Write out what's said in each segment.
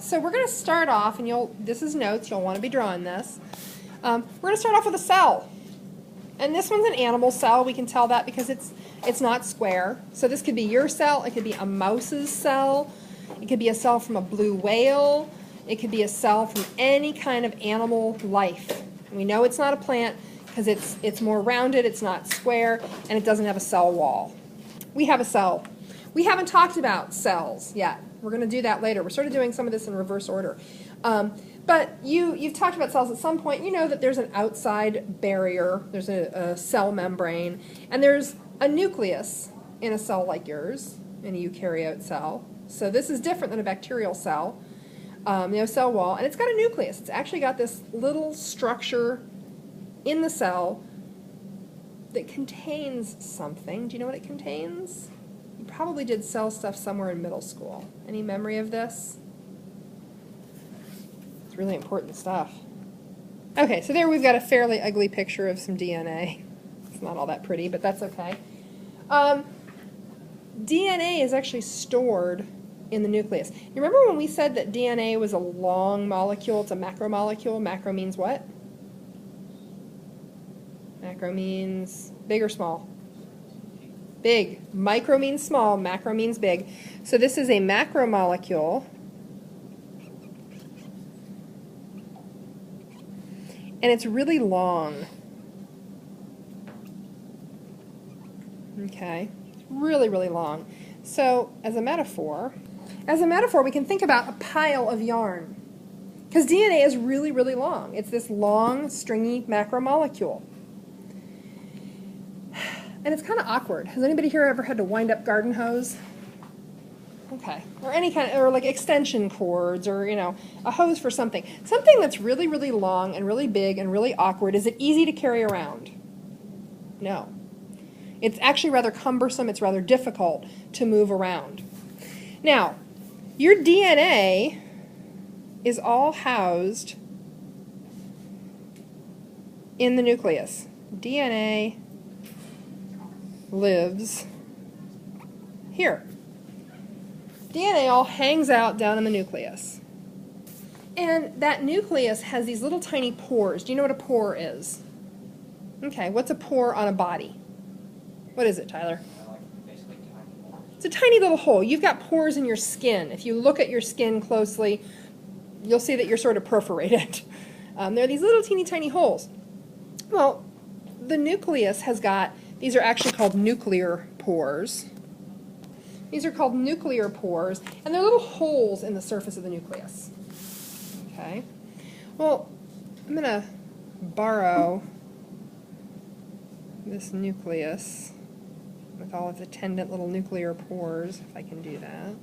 So we're going to start off, and this is notes, you'll want to be drawing this. We're going to start off with a cell. And this one's an animal cell. We can tell that because it's not square. So this could be your cell. It could be a mouse's cell. It could be a cell from a blue whale. It could be a cell from any kind of animal life. And we know it's not a plant because it's more rounded, it's not square, and it doesn't have a cell wall. We have a cell. We haven't talked about cells yet. We're going to do that later. We're sort of doing some of this in reverse order. But you've talked about cells at some point. You know that there's an outside barrier. There's a cell membrane. And there's a nucleus in a cell like yours, in a eukaryote cell. So this is different than a bacterial cell. Cell wall. And it's got a nucleus. It's actually got this little structure in the cell that contains something. Do you know what it contains? You probably did cell stuff somewhere in middle school. Any memory of this? It's really important stuff. Okay, so there we've got a fairly ugly picture of some DNA. It's not all that pretty, but that's okay. DNA is actually stored in the nucleus. You remember when we said that DNA was a long molecule? It's a macromolecule. Macro means what? Macro means big or small? Big. Micro means small, macro means big. So this is a macromolecule. And it's really long. Okay. Really, really long. So as a metaphor, we can think about a pile of yarn. Because DNA is really, really long. It's this long, stringy macromolecule. And it's kind of awkward. Has anybody here ever had to wind up garden hose? Okay. Or any kind of, or like extension cords, or, you know, a hose for something. Something that's really, really long and really big and really awkward. Is it easy to carry around? No. It's actually rather cumbersome. It's rather difficult to move around. Now, your DNA is all housed in the nucleus. DNA lives here. DNA all hangs out down in the nucleus. And that nucleus has these little tiny pores. Do you know what a pore is? Okay, what's a pore on a body? What is it, Tyler? It's a tiny little hole. You've got pores in your skin. If you look at your skin closely, you'll see that you're sort of perforated. There are these little teeny tiny holes. Well, the nucleus has got, these are actually called nuclear pores. These are called nuclear pores, and they're little holes in the surface of the nucleus. Okay. Well, I'm going to borrow this nucleus with all its attendant little nuclear pores, if I can do that.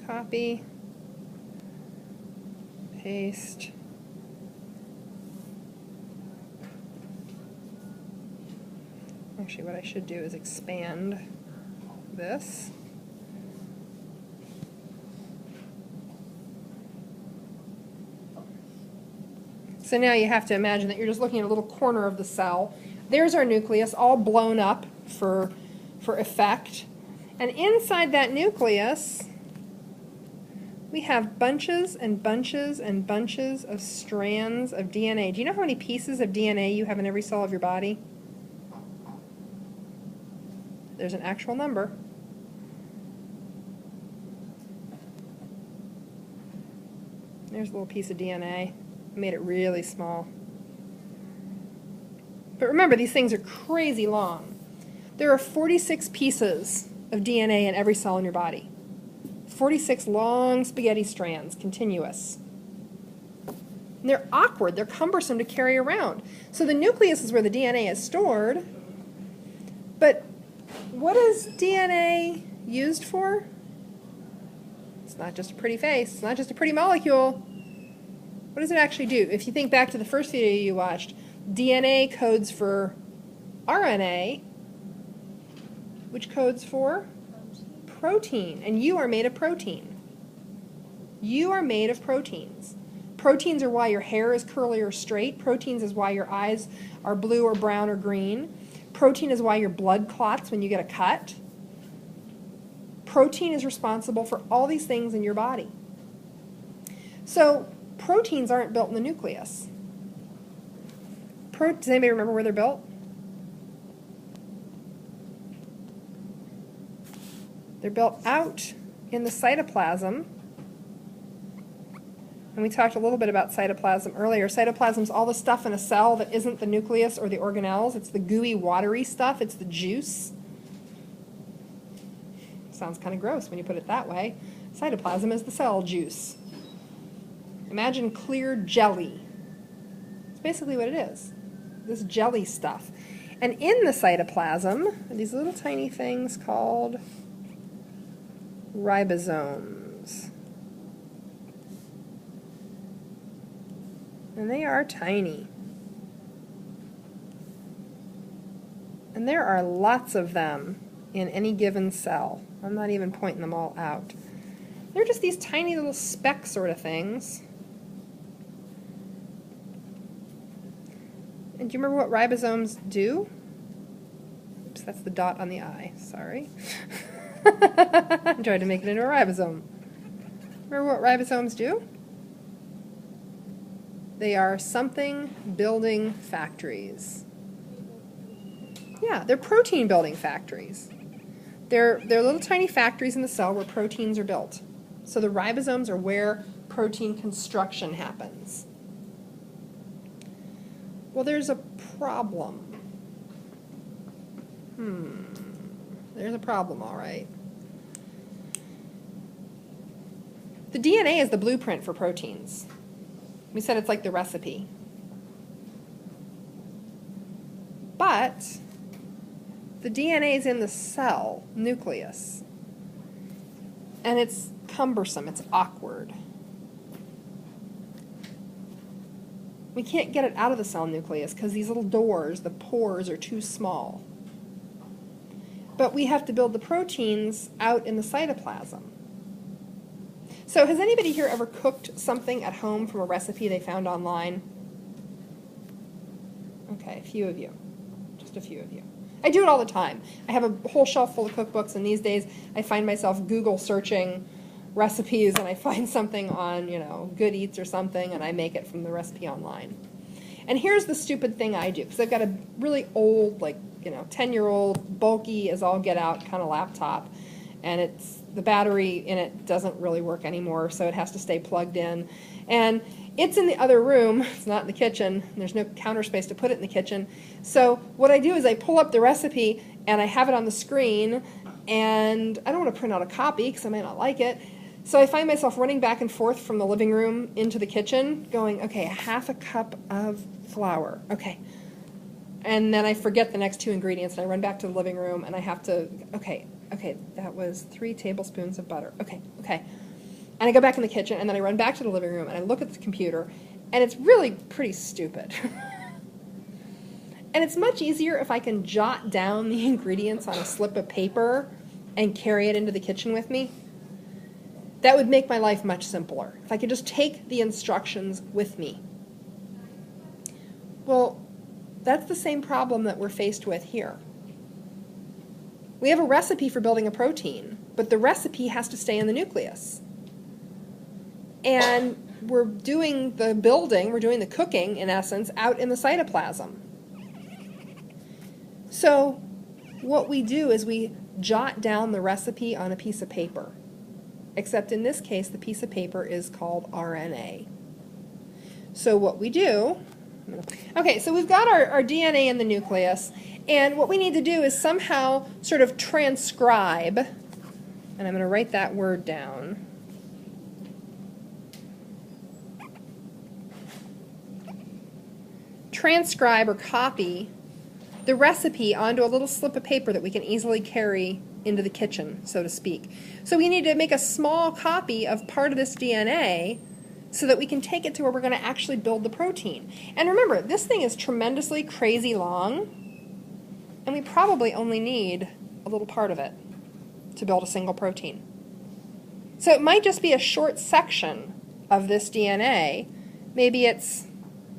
Copy. Paste. Actually, what I should do is expand this. So now you have to imagine that you're just looking at a little corner of the cell. There's our nucleus, all blown up for effect. And inside that nucleus, we have bunches and bunches and bunches of strands of DNA. Do you know how many pieces of DNA you have in every cell of your body? There's an actual number. There's a little piece of DNA. I made it really small. But remember, these things are crazy long. There are 46 pieces of DNA in every cell in your body. 46 long spaghetti strands, continuous. And they're awkward. They're cumbersome to carry around. So the nucleus is where the DNA is stored. But what is DNA used for? It's not just a pretty face. It's not just a pretty molecule. What does it actually do? If you think back to the first video you watched, DNA codes for RNA, which codes for protein. And you are made of protein. You are made of proteins. Proteins are why your hair is curly or straight. Proteins is why your eyes are blue or brown or green. Protein is why your blood clots when you get a cut. Protein is responsible for all these things in your body. So proteins aren't built in the nucleus. Does anybody remember where they're built? They're built out in the cytoplasm. And we talked a little bit about cytoplasm earlier. Cytoplasm is all the stuff in a cell that isn't the nucleus or the organelles. It's the gooey, watery stuff. It's the juice. Sounds kind of gross when you put it that way. Cytoplasm is the cell juice. Imagine clear jelly. It's basically what it is. This jelly stuff. And in the cytoplasm are these little tiny things called ribosomes. And they are tiny. And there are lots of them in any given cell. I'm not even pointing them all out. They're just these tiny little speck sort of things. And do you remember what ribosomes do? Oops, that's the dot on the I. Sorry. I tried to make it into a ribosome. Remember what ribosomes do? They are something building factories. Yeah, they're protein building factories. They're little tiny factories in the cell where proteins are built. So the ribosomes are where protein construction happens. Well, there's a problem. There's a problem, all right. The DNA is the blueprint for proteins. We said it's like the recipe. But the DNA is in the cell nucleus. And it's cumbersome, it's awkward. We can't get it out of the cell nucleus because these little doors, the pores, are too small. But we have to build the proteins out in the cytoplasm. So has anybody here ever cooked something at home from a recipe they found online? Okay, a few of you. Just a few of you. I do it all the time. I have a whole shelf full of cookbooks, and these days I find myself Google searching recipes, and I find something on, Good Eats or something, and I make it from the recipe online. And here's the stupid thing I do, because I've got a really old, 10-year-old, bulky as all get out kind of laptop, and the battery in it doesn't really work anymore, so it has to stay plugged in. And it's in the other room, it's not in the kitchen, there's no counter space to put it in the kitchen. So what I do is I pull up the recipe and I have it on the screen, and I don't want to print out a copy because I might not like it. So I find myself running back and forth from the living room into the kitchen, going, okay, ½ a cup of flour, okay. And then I forget the next 2 ingredients, and I run back to the living room, and I have to, okay, that was 3 tablespoons of butter, okay. And I go back in the kitchen, and then I run back to the living room, and I look at the computer, and it's really pretty stupid. And it's much easier if I can jot down the ingredients on a slip of paper and carry it into the kitchen with me. That would make my life much simpler, if I could just take the instructions with me. Well, that's the same problem that we're faced with here. We have a recipe for building a protein, but the recipe has to stay in the nucleus. And we're doing the building, we're doing the cooking, in essence, out in the cytoplasm. So what we do is we jot down the recipe on a piece of paper. Except in this case, the piece of paper is called RNA. So what we do, okay, so we've got our DNA in the nucleus, and what we need to do is somehow sort of transcribe, and I'm going to write that word down. Transcribe or copy the recipe onto a little slip of paper that we can easily carry into the kitchen, so to speak. So we need to make a small copy of part of this DNA so that we can take it to where we're going to actually build the protein. And remember, this thing is tremendously crazy long, and we probably only need a little part of it to build a single protein. So it might just be a short section of this DNA. Maybe it's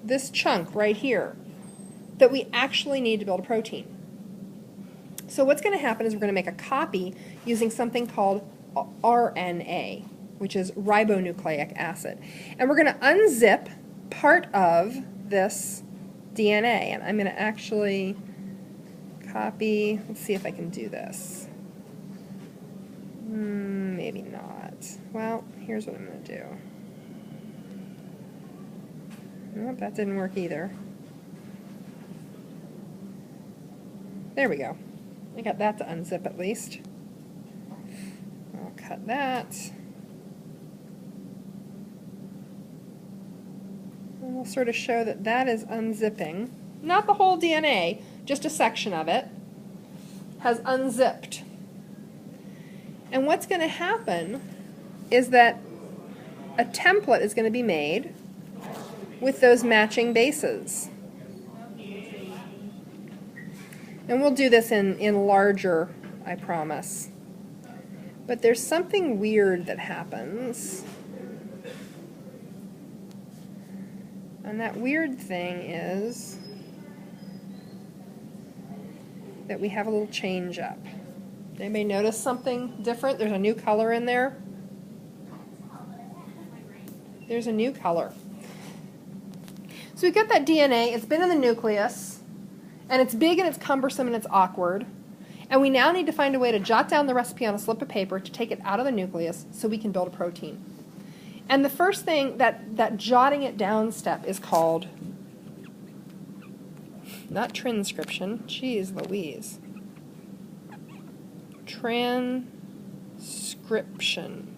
this chunk right here that we actually need to build a protein. So what's going to happen is we're going to make a copy using something called RNA, which is ribonucleic acid. And we're going to unzip part of this DNA. And I'm going to actually copy, let's see if I can do this. Maybe not. Well, here's what I'm going to do. Nope, that didn't work either. There we go. I got that to unzip at least. I'll cut that. And we'll sort of show that that is unzipping. Not the whole DNA, just a section of it has unzipped. And what's going to happen is that a template is going to be made with those matching bases. And we'll do this in larger, I promise. But there's something weird that happens. And that weird thing is that we have a little change up. Anybody notice something different? There's a new color in there. There's a new color. So we've got that DNA, it's been in the nucleus, and it's big and it's cumbersome and it's awkward. And we now need to find a way to jot down the recipe on a slip of paper to take it out of the nucleus so we can build a protein. And the first thing, that jotting it down step is called, not transcription, geez Louise, transcription.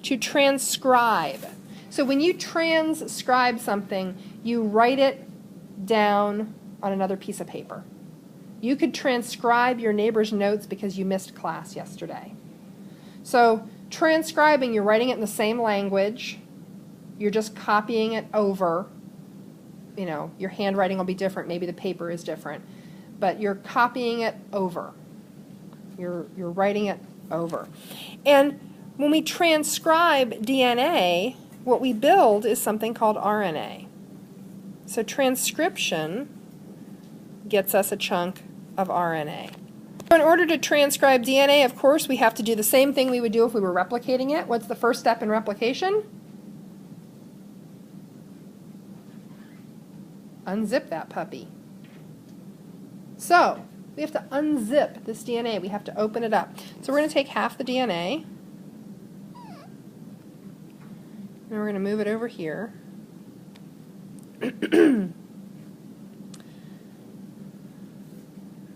To transcribe. So when you transcribe something, you write it down on another piece of paper. You could transcribe your neighbor's notes because you missed class yesterday. So transcribing, you're writing it in the same language. You're just copying it over. You know, your handwriting will be different. Maybe the paper is different. But you're copying it over. You're writing it over. And when we transcribe DNA, what we build is something called RNA. So transcription gets us a chunk of RNA. In order to transcribe DNA, of course, we have to do the same thing we would do if we were replicating it. What's the first step in replication? Unzip that puppy. So we have to unzip this DNA. We have to open it up. So we're going to take half the DNA, and we're going to move it over here.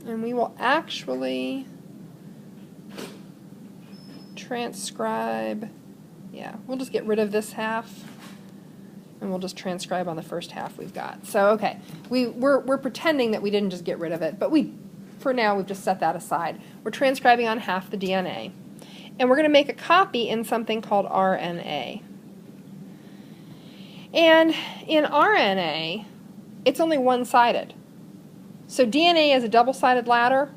And we will actually transcribe, yeah, we'll just get rid of this half, and we'll just transcribe on the first half we've got. So, okay, we're pretending that we didn't just get rid of it, but for now, we've just set that aside. We're transcribing on half the DNA. And we're going to make a copy in something called RNA. And in RNA, it's only one-sided. So DNA is a double-sided ladder.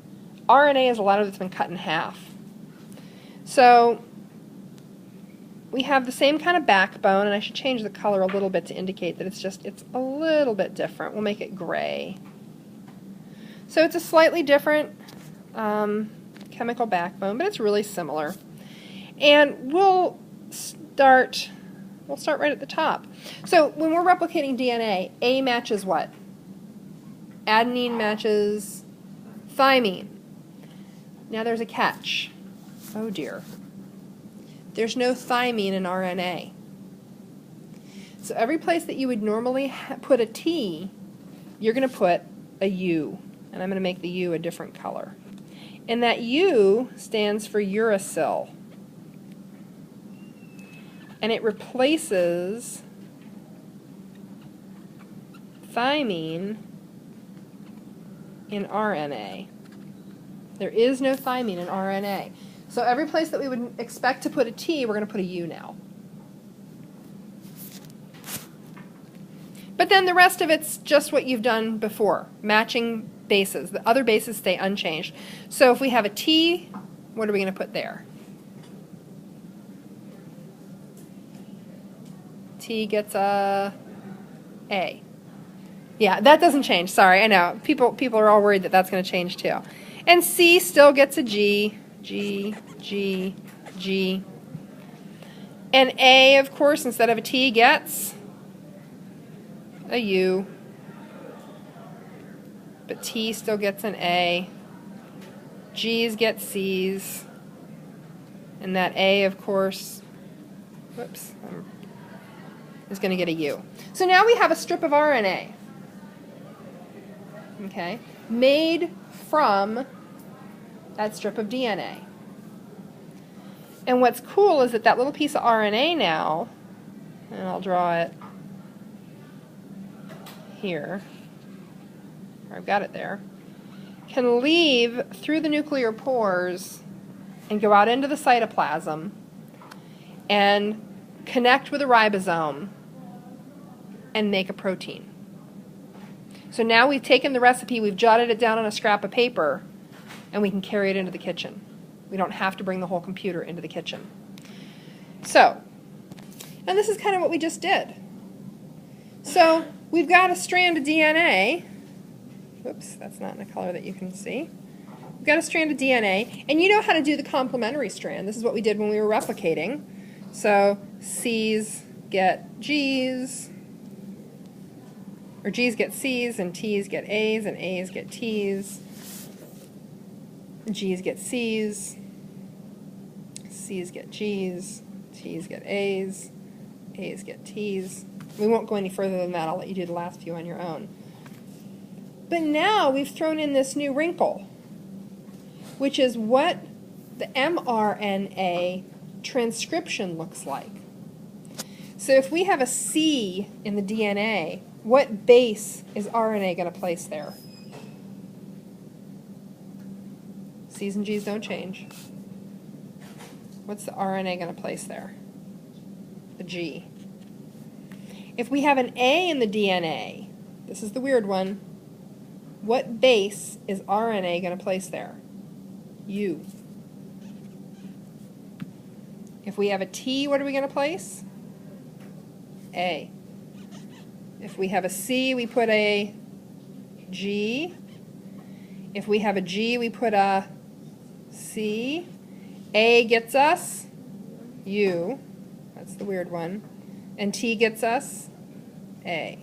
RNA is a ladder that's been cut in half. So we have the same kind of backbone, and I should change the color a little bit to indicate that it's a little bit different. We'll make it gray. So it's a slightly different chemical backbone, but it's really similar. And we'll start right at the top. So when we're replicating DNA, A matches what? Adenine matches thymine. Now there's a catch. Oh dear. There's no thymine in RNA. So every place that you would normally put a T, you're going to put a U. And I'm going to make the U a different color. And that U stands for uracil. And it replaces thymine in RNA. There is no thymine in RNA. So every place that we would expect to put a T, we're going to put a U now. But then the rest of it's just what you've done before, matching bases. The other bases stay unchanged. So if we have a T, what are we going to put there? T gets a A. Yeah, that doesn't change. Sorry, I know. People are all worried that that's going to change too. And C still gets a G, G, G, G. And A, of course, instead of a T, gets a U. But T still gets an A. G's get C's. And that A, of course, whoops, is going to get a U. So now we have a strip of RNA, okay, made from that strip of DNA. And what's cool is that that little piece of RNA now, and I'll draw it here, I've got it there, can leave through the nuclear pores and go out into the cytoplasm and connect with a ribosome and make a protein. So now we've taken the recipe, we've jotted it down on a scrap of paper, and we can carry it into the kitchen. We don't have to bring the whole computer into the kitchen. So, and this is kind of what we just did. So we've got a strand of DNA. Whoops, that's not in a color that you can see. We've got a strand of DNA, and you know how to do the complementary strand. This is what we did when we were replicating. So C's get G's, or G's get C's, and T's get A's, and A's get T's. G's get C's, C's get G's, T's get A's, A's get T's. We won't go any further than that. I'll let you do the last few on your own. But now we've thrown in this new wrinkle, which is what the mRNA transcription looks like. So if we have a C in the DNA, what base is RNA going to place there? C's and G's don't change. What's the RNA going to place there? The G. If we have an A in the DNA, this is the weird one, what base is RNA going to place there? U. If we have a T, what are we going to place? A. If we have a C, we put a G. If we have a G, we put a C. A gets us U. That's the weird one. And T gets us A.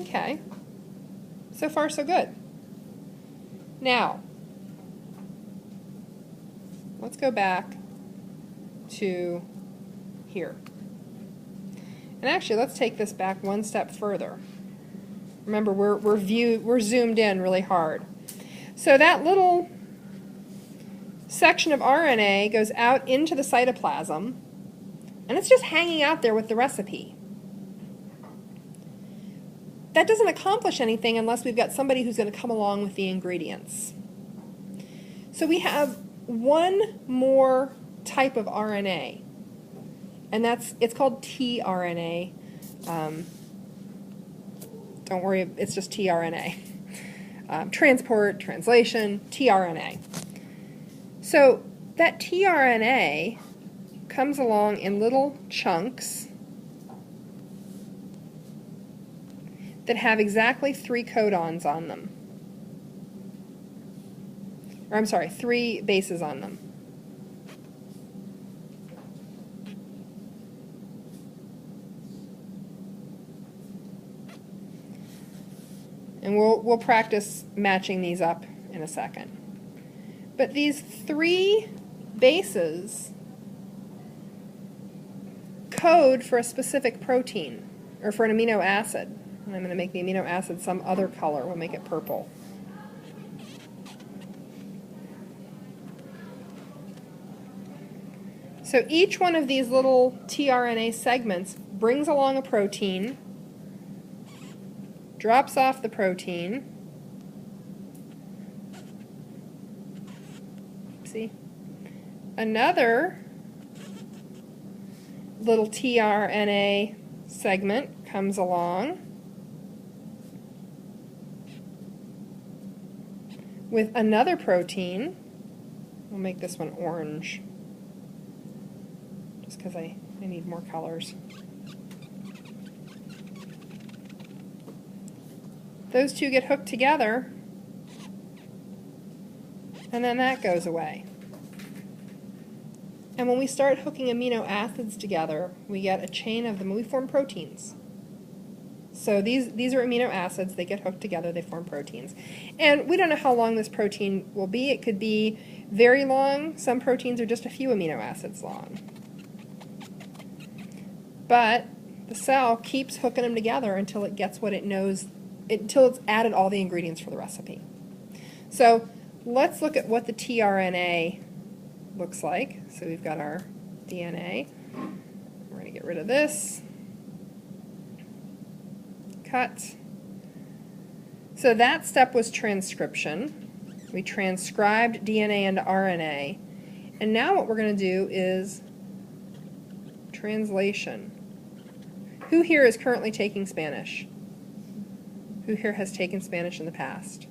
Okay. So far, so good. Now, let's go back to here. And actually, let's take this back one step further. Remember, we're zoomed in really hard. So that little section of RNA goes out into the cytoplasm, and it's just hanging out there with the recipe. That doesn't accomplish anything unless we've got somebody who's going to come along with the ingredients. So we have one more type of RNA, and it's called tRNA. Don't worry, it's just tRNA. Transport, translation, tRNA. So that tRNA comes along in little chunks that have exactly 3 codons on them. Or I'm sorry, 3 bases on them. And we'll practice matching these up in a second. But these 3 bases code for a specific protein, or for an amino acid. And I'm going to make the amino acid some other color. We'll make it purple. So each one of these little tRNA segments brings along a protein, drops off the protein, see, another little tRNA segment comes along with another protein. We'll make this one orange just because I need more colors. those two get hooked together, and then that goes away. And when we start hooking amino acids together, we get a chain of them. We form proteins. So these are amino acids. They get hooked together. They form proteins. And we don't know how long this protein will be. It could be very long. Some proteins are just a few amino acids long. But the cell keeps hooking them together until it gets what it knows, until it's added all the ingredients for the recipe. So let's look at what the tRNA looks like. So we've got our DNA. We're going to get rid of this. Cut. So that step was transcription. We transcribed DNA into RNA. And now what we're going to do is translation. Who here is currently taking Spanish? Who here has taken Spanish in the past?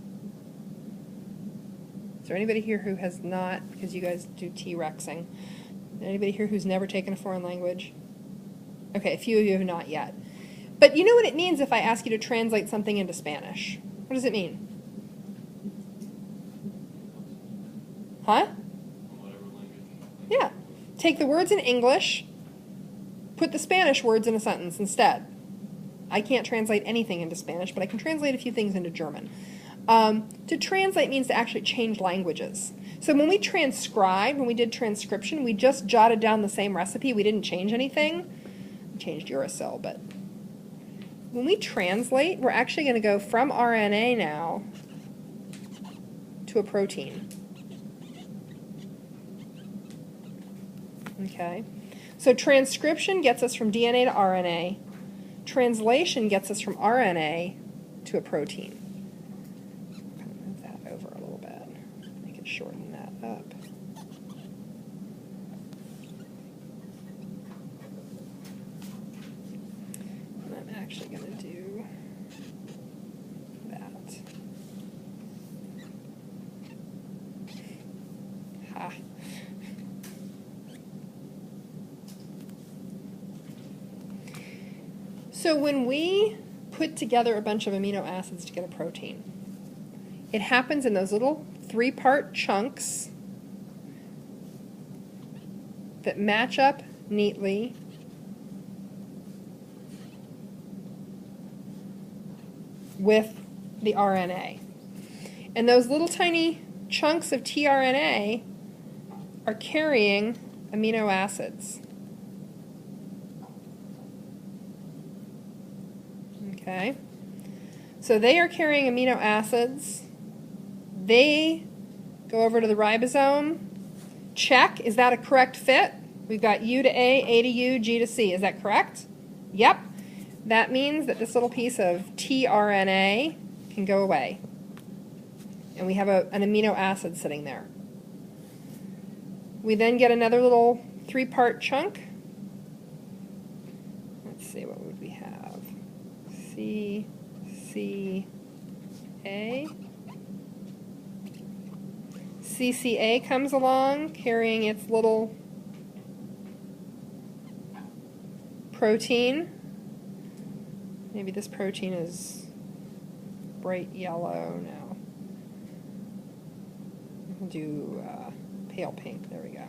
Is there anybody here who has not, because you guys do T-Rexing? Anybody here who's never taken a foreign language? Okay, a few of you have not yet. But you know what it means if I ask you to translate something into Spanish? What does it mean? Huh? Yeah. Take the words in English, put the Spanish words in a sentence instead. I can't translate anything into Spanish, but I can translate a few things into German. To translate means to actually change languages. So when we transcribed, when we did transcription, we just jotted down the same recipe. We didn't change anything. We changed uracil, but when we translate, we're actually going to go from RNA now to a protein. Okay? So transcription gets us from DNA to RNA. Translation gets us from RNA to a protein. I'm going to move that over a little bit. Make it shorten that up. And I'm actually going to do that. Ha. So when we put together a bunch of amino acids to get a protein, it happens in those little 3-part chunks that match up neatly with the RNA. And those little tiny chunks of tRNA are carrying amino acids. Okay, so they are carrying amino acids. They go over to the ribosome. Check, is that a correct fit? We've got U to A to U, G to C. Is that correct? Yep. That means that this little piece of tRNA can go away. And we have an amino acid sitting there. We then get another little 3-part chunk. Let's see, what would we have? CCA. CCA comes along carrying its little protein. Maybe this protein is bright yellow now. We'll do pale pink. There we go.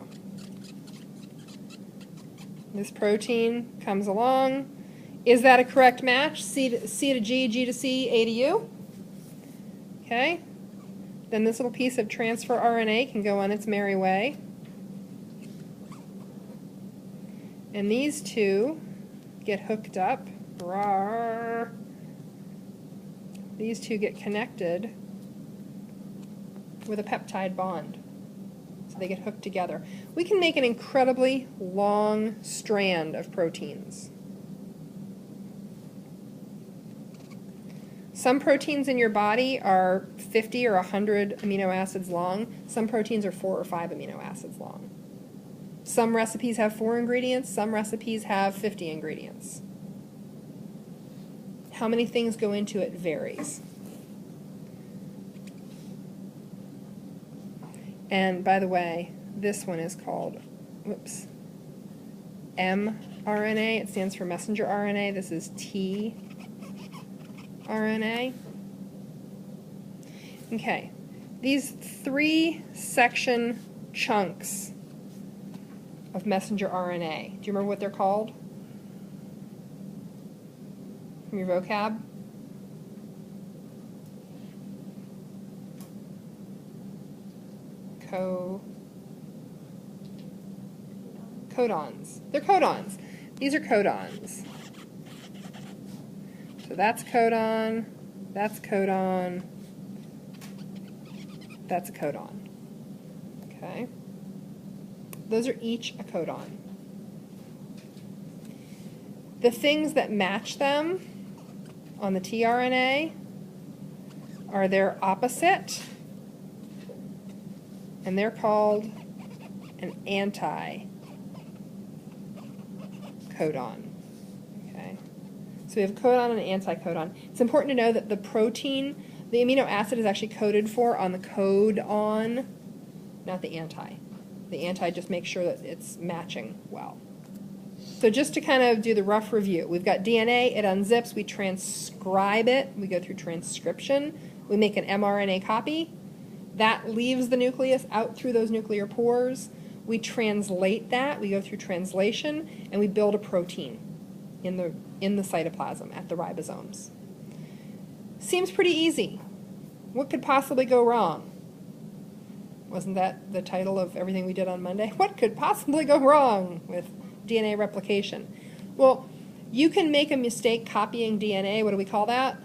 This protein comes along. Is that a correct match? C to G, G to C, A to U? Okay. Then this little piece of transfer RNA can go on its merry way. And these two get hooked up. Rawr. These two get connected with a peptide bond. So they get hooked together. We can make an incredibly long strand of proteins. Some proteins in your body are 50 or 100 amino acids long. Some proteins are 4 or 5 amino acids long. Some recipes have 4 ingredients. Some recipes have 50 ingredients. How many things go into it varies. And by the way, this one is called, mRNA. It stands for messenger RNA. This is tRNA. Okay, these 3-section chunks of messenger RNA, do you remember what they're called from your vocab? Codons. They're codons. These are codons. So that's codon, that's codon, that's a codon. Okay? Those are each a codon. The things that match them on the tRNA are their opposite, and they're called an anti-codon. Okay? So we have a codon and an anti-codon. It's important to know that the protein, the amino acid is actually coded for on the codon, not the anti. The anti just makes sure that it's matching well. So just to kind of do the rough review, we've got DNA, it unzips, we transcribe it, we go through transcription, we make an mRNA copy, that leaves the nucleus out through those nuclear pores, we translate that, we go through translation, and we build a protein in the cytoplasm at the ribosomes. Seems pretty easy. What could possibly go wrong? Wasn't that the title of everything we did on Monday? What could possibly go wrong with DNA replication? Well, you can make a mistake copying DNA. What do we call that?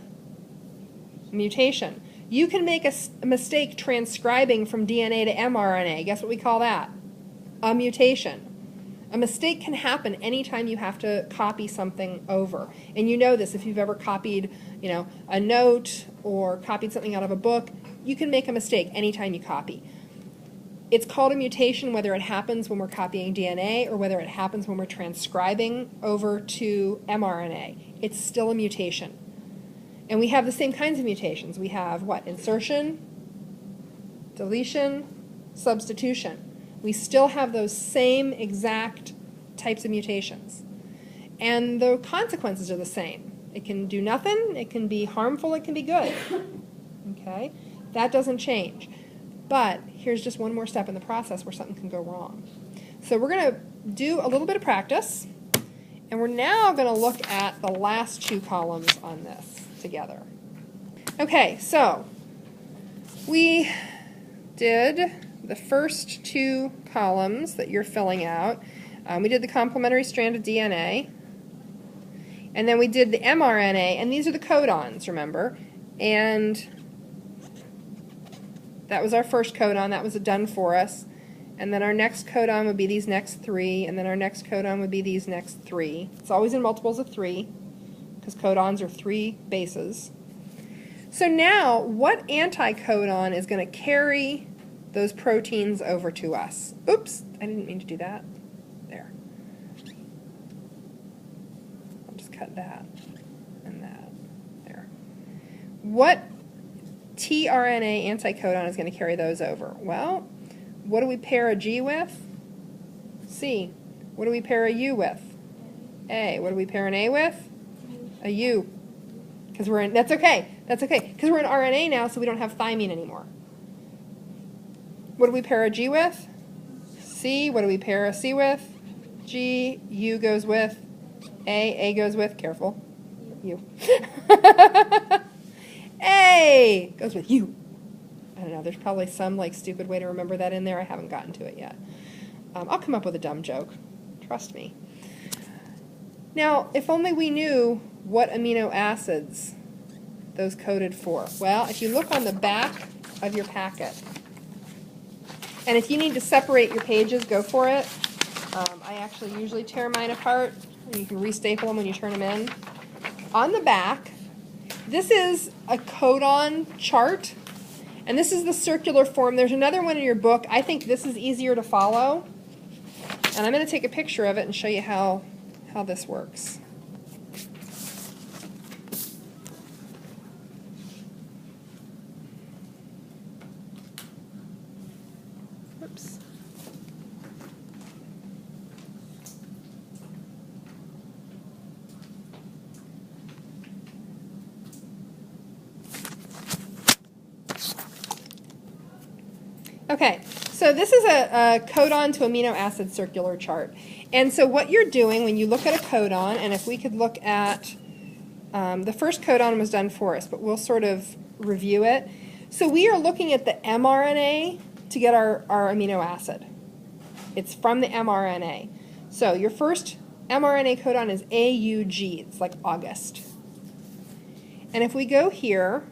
Mutation. You can make a mistake transcribing from DNA to mRNA. Guess what we call that? A mutation. A mistake can happen anytime you have to copy something over. And you know this if you've ever copied, a note or copied something out of a book. You can make a mistake anytime you copy. It's called a mutation whether it happens when we're copying DNA or whether it happens when we're transcribing over to mRNA. It's still a mutation. And we have the same kinds of mutations. We have what? Insertion, deletion, substitution. We still have those same exact types of mutations. And the consequences are the same. It can do nothing, it can be harmful, it can be good. Okay? That doesn't change. But here's just one more step in the process where something can go wrong. So we're going to do a little bit of practice, and we're now going to look at the last 2 columns on this together. Okay, so we did the first 2 columns that you're filling out. We did the complementary strand of DNA, and then we did the mRNA, and these are the codons, remember? And that was our first codon. That was done for us. And then our next codon would be these next 3, and then our next codon would be these next 3. It's always in multiples of 3, because codons are 3 bases. So now, what anticodon is going to carry those proteins over to us? Oops, I didn't mean to do that. There. I'll just cut that and that. There. What tRNA anticodon is going to carry those over? Well, what do we pair a G with? C. What do we pair a U with? A. What do we pair an A with? A U. Because we're in, that's okay, because we're in RNA now, so we don't have thymine anymore. What do we pair a G with? C. What do we pair a C with? G. U goes with A goes with, careful, U. A goes with U. I don't know, there's probably some stupid way to remember that in there. I haven't gotten to it yet. I'll come up with a dumb joke. Trust me. Now, if only we knew what amino acids those coded for. Well, if you look on the back of your packet, and if you need to separate your pages, go for it. I actually usually tear mine apart, and you can restaple them when you turn them in. On the back, this is a codon chart, and this is the circular form. There's another one in your book. I think this is easier to follow, and I'm going to take a picture of it and show you how this works. Oops. So this is a codon to amino acid circular chart. And so what you're doing when you look at a codon, and if we could look at, the first codon was done for us, but we'll sort of review it. So we are looking at the mRNA to get our amino acid. It's from the mRNA. So your first mRNA codon is AUG. It's like August. And if we go here,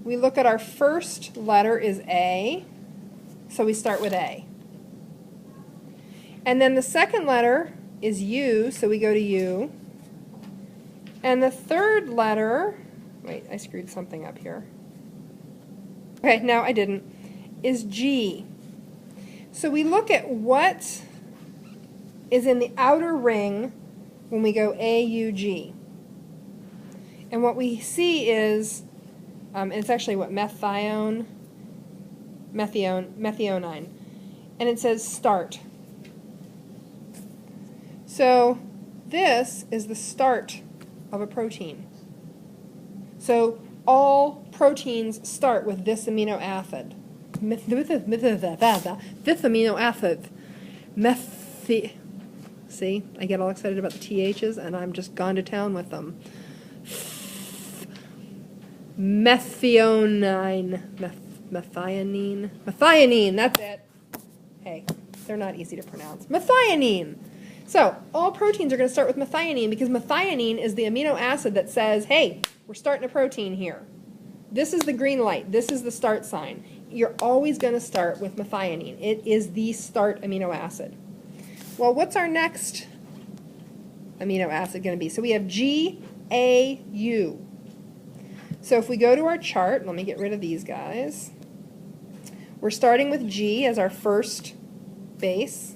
we look at our first letter is A. So we start with A. And then the second letter is U, so we go to U. And the third letter, wait, I screwed something up here. Okay, no, I didn't, is G. So we look at what is in the outer ring when we go AUG. And what we see is, and it's actually what, methionine. And it says start. So this is the start of a protein. So all proteins start with this amino acid. This amino acid. See, I get all excited about the THs and I'm just gone to town with them. Methionine. Methionine, that's it. Hey, they're not easy to pronounce. Methionine. So all proteins are going to start with methionine because methionine is the amino acid that says, hey, we're starting a protein here. This is the green light. This is the start sign. You're always going to start with methionine. It is the start amino acid. Well, what's our next amino acid going to be? So we have GAU. So if we go to our chart, let me get rid of these guys. We're starting with G as our first base.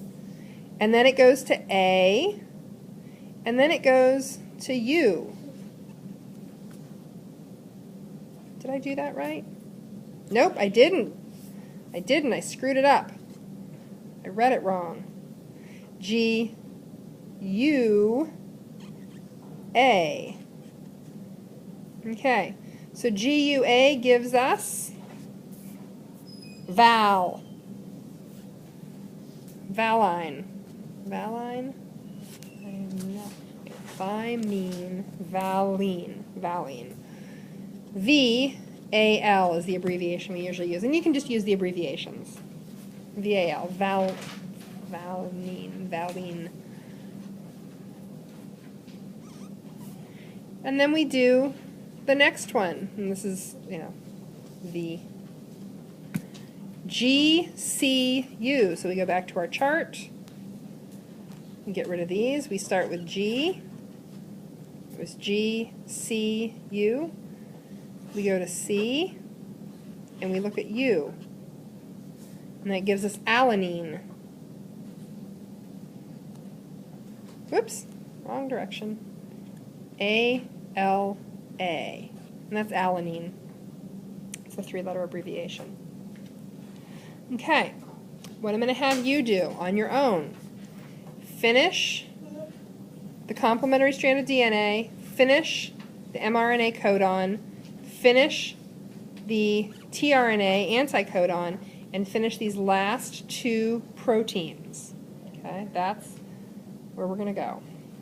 And then it goes to A. And then it goes to U. Did I do that right? Nope, I didn't. I screwed it up. I read it wrong. G, U, A. Okay, so GUA gives us valine. Thymine, valine. VAL is the abbreviation we usually use, and you can just use the abbreviations. VAL, valine. And then we do the next one, and this is, the GCU. So we go back to our chart. We get rid of these. We start with G. It was GCU. We go to C, and we look at U. And that gives us alanine. Whoops, wrong direction. ALA. And that's alanine. It's a 3-letter abbreviation. Okay, what I'm going to have you do on your own, finish the complementary strand of DNA, finish the mRNA codon, finish the tRNA anticodon, and finish these last 2 proteins. Okay, that's where we're going to go.